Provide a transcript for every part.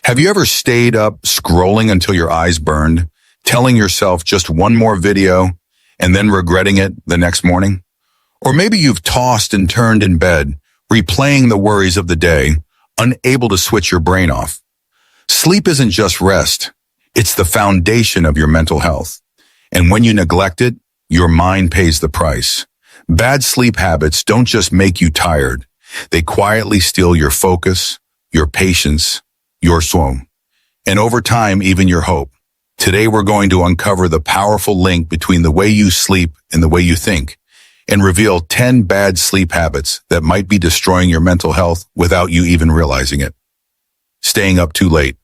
Have you ever stayed up scrolling until your eyes burned, telling yourself just one more video and then regretting it the next morning? Or maybe you've tossed and turned in bed, replaying the worries of the day, unable to switch your brain off. Sleep isn't just rest. It's the foundation of your mental health. And when you neglect it, your mind pays the price. Bad sleep habits don't just make you tired. They quietly steal your focus, your patience, your swoon, and over time, even your hope. Today, we're going to uncover the powerful link between the way you sleep and the way you think, and reveal 10 bad sleep habits that might be destroying your mental health without you even realizing it. Staying up too late.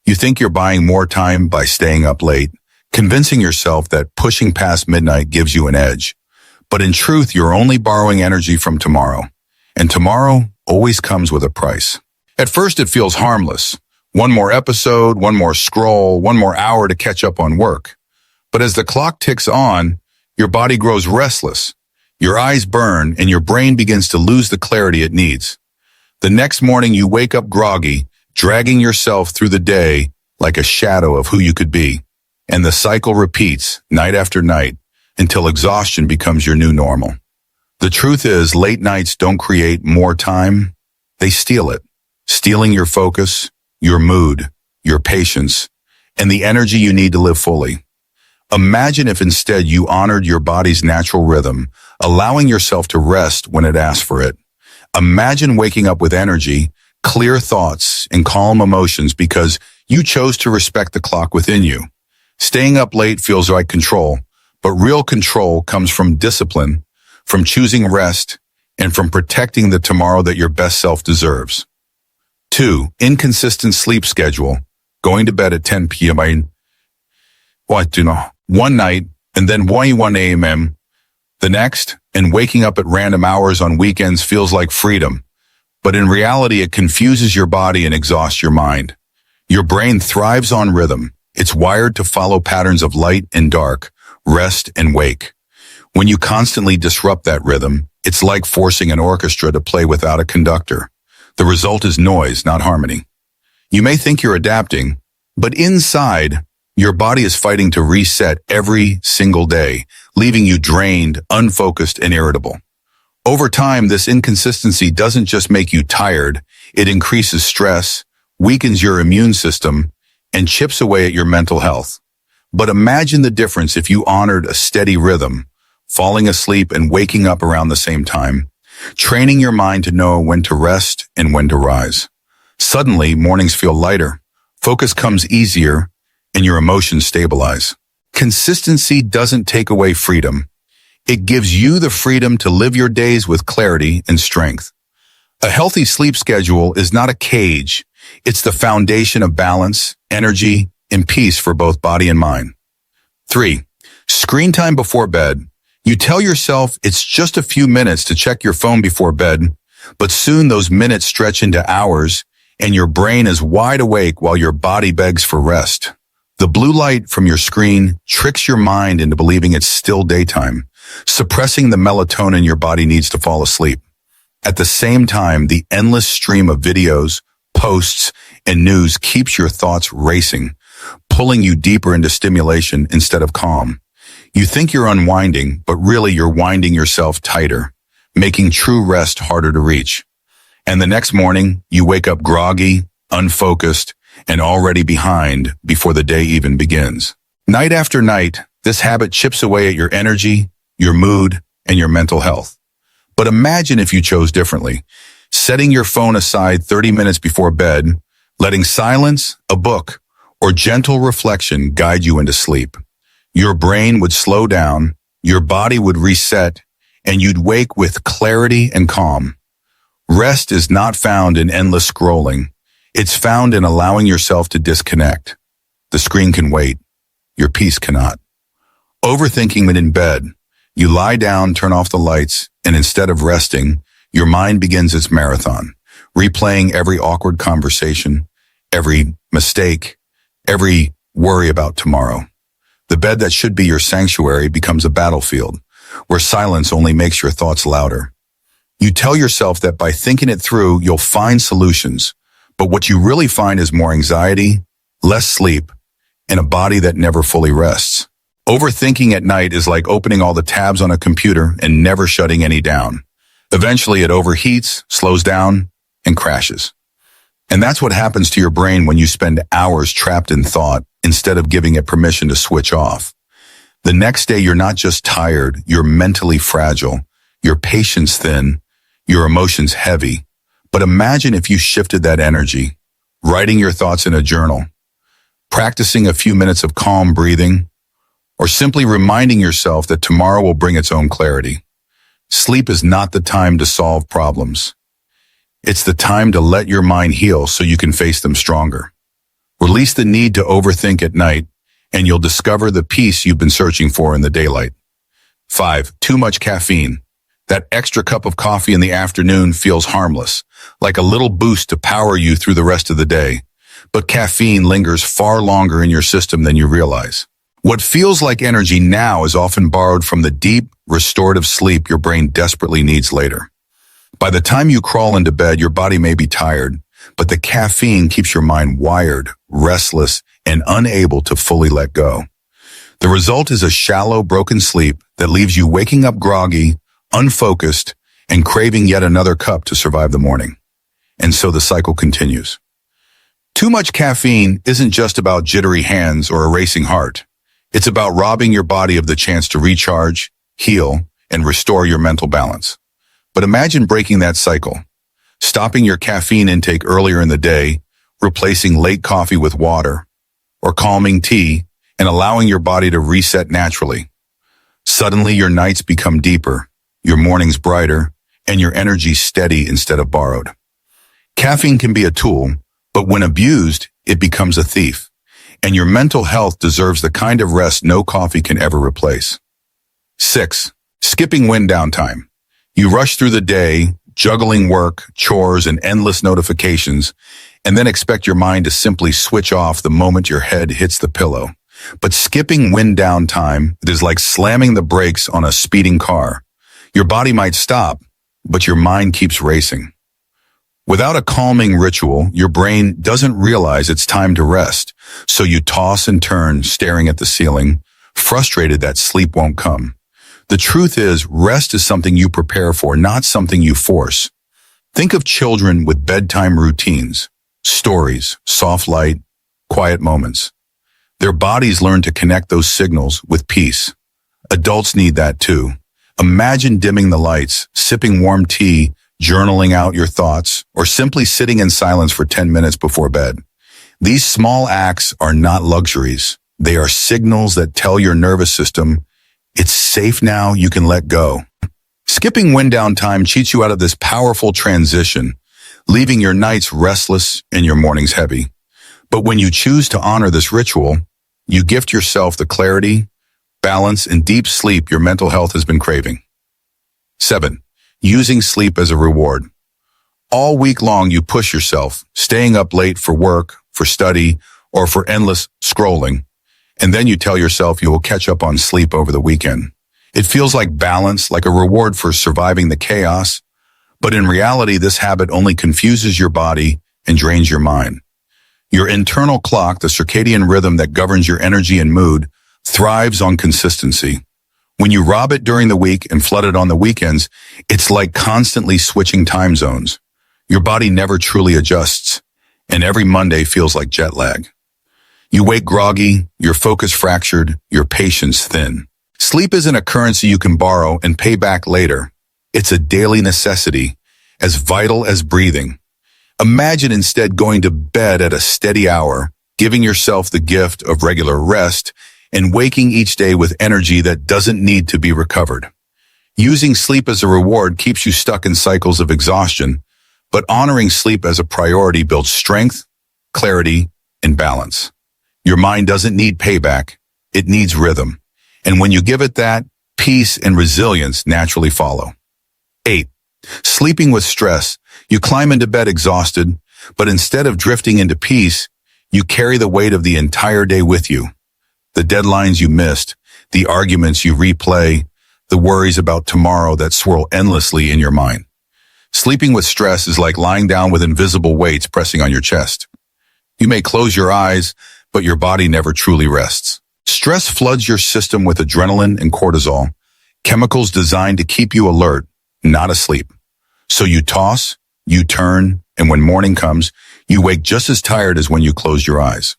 You think you're buying more time by staying up late, convincing yourself that pushing past midnight gives you an edge. But in truth, you're only borrowing energy from tomorrow. And tomorrow always comes with a price. At first, it feels harmless. One more episode, one more scroll, one more hour to catch up on work. But as the clock ticks on, your body grows restless. Your eyes burn and your brain begins to lose the clarity it needs. The next morning, you wake up groggy, dragging yourself through the day like a shadow of who you could be. And the cycle repeats night after night until exhaustion becomes your new normal. The truth is, late nights don't create more time. They steal it, stealing your focus, your mood, your patience, and the energy you need to live fully. Imagine if instead you honored your body's natural rhythm, allowing yourself to rest when it asks for it. Imagine waking up with energy, clear thoughts, and calm emotions because you chose to respect the clock within you. Staying up late feels like control, but real control comes from discipline, from choosing rest, and from protecting the tomorrow that your best self deserves. 2. Inconsistent sleep schedule. Going to bed at 10 p.m. One night, and then 1 a.m. the next, and waking up at random hours on weekends feels like freedom. But in reality, it confuses your body and exhausts your mind. Your brain thrives on rhythm. It's wired to follow patterns of light and dark, rest and wake. When you constantly disrupt that rhythm, it's like forcing an orchestra to play without a conductor. The result is noise, not harmony. You may think you're adapting, but inside, your body is fighting to reset every single day, leaving you drained, unfocused, and irritable. Over time, this inconsistency doesn't just make you tired, it increases stress, weakens your immune system, and chips away at your mental health. But imagine the difference if you honored a steady rhythm, falling asleep and waking up around the same time, training your mind to know when to rest and when to rise. Suddenly, mornings feel lighter, focus comes easier, and your emotions stabilize. Consistency doesn't take away freedom. It gives you the freedom to live your days with clarity and strength. A healthy sleep schedule is not a cage. It's the foundation of balance, energy, and peace for both body and mind. 3. Screen time before bed. You tell yourself it's just a few minutes to check your phone before bed, but soon those minutes stretch into hours, and your brain is wide awake while your body begs for rest. The blue light from your screen tricks your mind into believing it's still daytime, suppressing the melatonin your body needs to fall asleep. At the same time, the endless stream of videos, posts, and news keeps your thoughts racing, pulling you deeper into stimulation instead of calm. You think you're unwinding, but really you're winding yourself tighter, making true rest harder to reach. And the next morning, you wake up groggy, unfocused, and already behind before the day even begins. Night after night, this habit chips away at your energy, your mood, and your mental health. But imagine if you chose differently, setting your phone aside 30 minutes before bed, letting silence, a book, or gentle reflection guide you into sleep. Your brain would slow down, your body would reset, and you'd wake with clarity and calm. Rest is not found in endless scrolling. It's found in allowing yourself to disconnect. The screen can wait. Your peace cannot. Overthinking it in bed. You lie down, turn off the lights, and instead of resting, your mind begins its marathon, replaying every awkward conversation, every mistake, every worry about tomorrow. The bed that should be your sanctuary becomes a battlefield, where silence only makes your thoughts louder. You tell yourself that by thinking it through, you'll find solutions, But what you really find is more anxiety, less sleep, and a body that never fully rests. Overthinking at night is like opening all the tabs on a computer and never shutting any down. Eventually it overheats, slows down, and crashes. And that's what happens to your brain when you spend hours trapped in thought instead of giving it permission to switch off. The next day you're not just tired, you're mentally fragile, your patience thin, your emotions heavy. But imagine if you shifted that energy, writing your thoughts in a journal, practicing a few minutes of calm breathing, or simply reminding yourself that tomorrow will bring its own clarity. Sleep is not the time to solve problems. It's the time to let your mind heal so you can face them stronger. Release the need to overthink at night, and you'll discover the peace you've been searching for in the daylight. 5. Too much caffeine. That extra cup of coffee in the afternoon feels harmless, like a little boost to power you through the rest of the day. But caffeine lingers far longer in your system than you realize. What feels like energy now is often borrowed from the deep, restorative sleep your brain desperately needs later. By the time you crawl into bed, your body may be tired, but the caffeine keeps your mind wired, restless, and unable to fully let go. The result is a shallow, broken sleep that leaves you waking up groggy, unfocused, and craving yet another cup to survive the morning. And so the cycle continues. Too much caffeine isn't just about jittery hands or a racing heart. It's about robbing your body of the chance to recharge, heal, and restore your mental balance. But imagine breaking that cycle, stopping your caffeine intake earlier in the day, replacing late coffee with water, or calming tea, and allowing your body to reset naturally. Suddenly, your nights become deeper, your mornings brighter, and your energy steady instead of borrowed. Caffeine can be a tool, but when abused, it becomes a thief. And your mental health deserves the kind of rest no coffee can ever replace. 6. Skipping wind down time. You rush through the day, juggling work, chores, and endless notifications, and then expect your mind to simply switch off the moment your head hits the pillow. But skipping wind down time, it is like slamming the brakes on a speeding car. Your body might stop, but your mind keeps racing. Without a calming ritual, your brain doesn't realize it's time to rest, so you toss and turn, staring at the ceiling, frustrated that sleep won't come. The truth is, rest is something you prepare for, not something you force. Think of children with bedtime routines, stories, soft light, quiet moments. Their bodies learn to connect those signals with peace. Adults need that too. Imagine dimming the lights, sipping warm tea, journaling out your thoughts, or simply sitting in silence for 10 minutes before bed. These small acts are not luxuries. They are signals that tell your nervous system, it's safe now, you can let go. Skipping wind down time cheats you out of this powerful transition, leaving your nights restless and your mornings heavy. But when you choose to honor this ritual, you gift yourself the clarity, balance, and deep sleep your mental health has been craving. 7. Using sleep as a reward. All week long, you push yourself, staying up late for work, for study, or for endless scrolling. And then you tell yourself you will catch up on sleep over the weekend. It feels like balance, like a reward for surviving the chaos. But in reality, this habit only confuses your body and drains your mind. Your internal clock, the circadian rhythm that governs your energy and mood, thrives on consistency. When you rob it during the week and flood it on the weekends, it's like constantly switching time zones. Your body never truly adjusts, and every Monday feels like jet lag. You wake groggy, your focus fractured, your patience thin. Sleep isn't a currency you can borrow and pay back later. It's a daily necessity, as vital as breathing. Imagine instead going to bed at a steady hour, giving yourself the gift of regular rest, and waking each day with energy that doesn't need to be recovered. Using sleep as a reward keeps you stuck in cycles of exhaustion, but honoring sleep as a priority builds strength, clarity, and balance. Your mind doesn't need payback, it needs rhythm. And when you give it that, peace and resilience naturally follow. 8. Sleeping with stress. You climb into bed exhausted, but instead of drifting into peace, you carry the weight of the entire day with you. The deadlines you missed, the arguments you replay, the worries about tomorrow that swirl endlessly in your mind. Sleeping with stress is like lying down with invisible weights pressing on your chest. You may close your eyes, but your body never truly rests. Stress floods your system with adrenaline and cortisol, chemicals designed to keep you alert, not asleep. So you toss, you turn, and when morning comes, you wake just as tired as when you closed your eyes.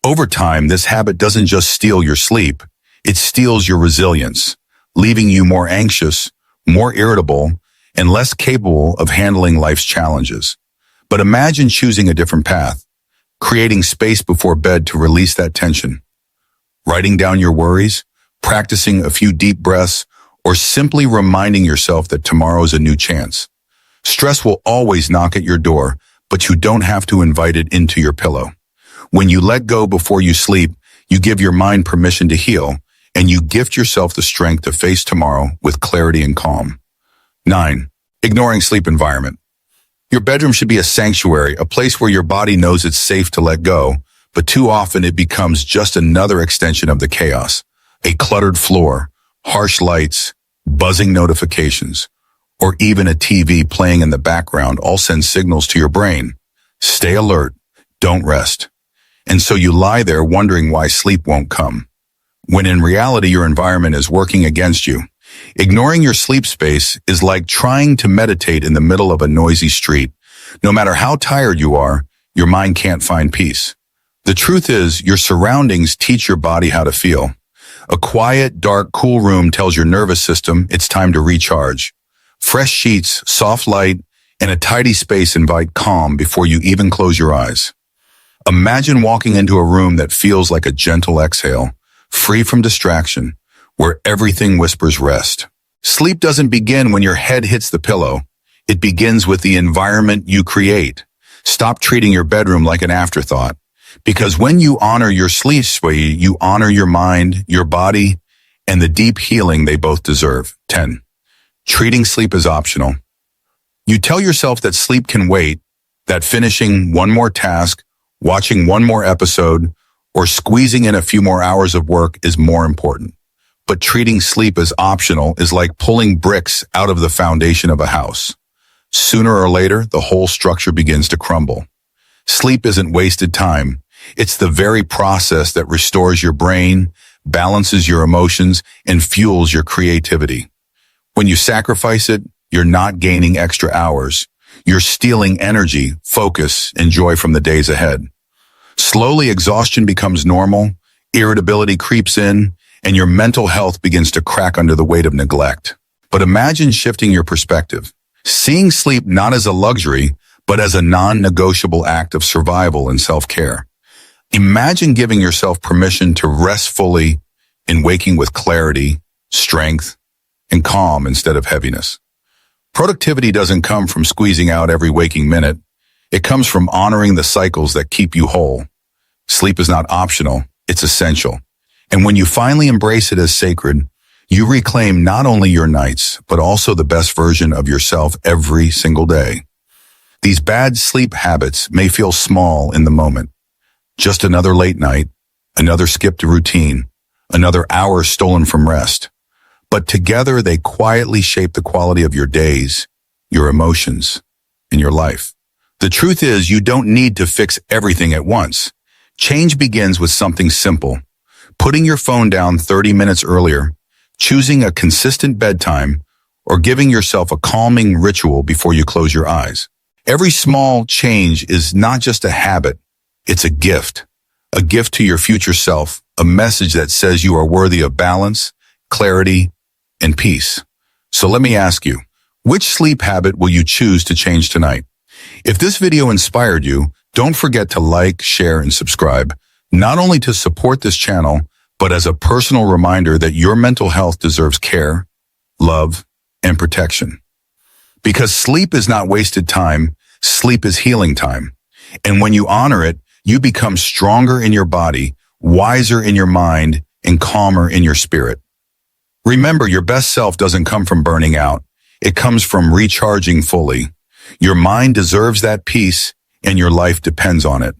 Over time, this habit doesn't just steal your sleep, it steals your resilience, leaving you more anxious, more irritable, and less capable of handling life's challenges. But imagine choosing a different path, creating space before bed to release that tension. Writing down your worries, practicing a few deep breaths, or simply reminding yourself that tomorrow's a new chance. Stress will always knock at your door, but you don't have to invite it into your pillow. When you let go before you sleep, you give your mind permission to heal, and you gift yourself the strength to face tomorrow with clarity and calm. 9. Ignoring sleep environment. Your bedroom should be a sanctuary, a place where your body knows it's safe to let go, but too often it becomes just another extension of the chaos. A cluttered floor, harsh lights, buzzing notifications, or even a TV playing in the background all send signals to your brain. Stay alert, don't rest. And so you lie there wondering why sleep won't come, when in reality your environment is working against you. Ignoring your sleep space is like trying to meditate in the middle of a noisy street. No matter how tired you are, your mind can't find peace. The truth is, your surroundings teach your body how to feel. A quiet, dark, cool room tells your nervous system it's time to recharge. Fresh sheets, soft light, and a tidy space invite calm before you even close your eyes. Imagine walking into a room that feels like a gentle exhale, free from distraction, where everything whispers rest. Sleep doesn't begin when your head hits the pillow. It begins with the environment you create. Stop treating your bedroom like an afterthought, because when you honor your sleep space, you honor your mind, your body, and the deep healing they both deserve. 10. Treating sleep as optional. You tell yourself that sleep can wait, that finishing one more task, watching one more episode, or squeezing in a few more hours of work is more important. But treating sleep as optional is like pulling bricks out of the foundation of a house. Sooner or later, the whole structure begins to crumble. Sleep isn't wasted time. It's the very process that restores your brain, balances your emotions, and fuels your creativity. When you sacrifice it, you're not gaining extra hours. You're stealing energy, focus, and joy from the days ahead. Slowly, exhaustion becomes normal, irritability creeps in, and your mental health begins to crack under the weight of neglect. But imagine shifting your perspective, seeing sleep not as a luxury, but as a non-negotiable act of survival and self-care. Imagine giving yourself permission to rest fully in waking with clarity, strength, and calm instead of heaviness. Productivity doesn't come from squeezing out every waking minute. It comes from honoring the cycles that keep you whole. Sleep is not optional, it's essential. And when you finally embrace it as sacred, you reclaim not only your nights, but also the best version of yourself every single day. These bad sleep habits may feel small in the moment. Just another late night, another skipped routine, another hour stolen from rest. But together they quietly shape the quality of your days, your emotions, and your life. The truth is, you don't need to fix everything at once. Change begins with something simple. Putting your phone down 30 minutes earlier, choosing a consistent bedtime, or giving yourself a calming ritual before you close your eyes. Every small change is not just a habit, it's a gift to your future self, a message that says you are worthy of balance, clarity, and peace. So let me ask you, which sleep habit will you choose to change tonight? If this video inspired you, don't forget to like, share, and subscribe, not only to support this channel, but as a personal reminder that your mental health deserves care, love, and protection. Because sleep is not wasted time, sleep is healing time. And when you honor it, you become stronger in your body, wiser in your mind, and calmer in your spirit. Remember, your best self doesn't come from burning out. It comes from recharging fully. Your mind deserves that peace, and your life depends on it.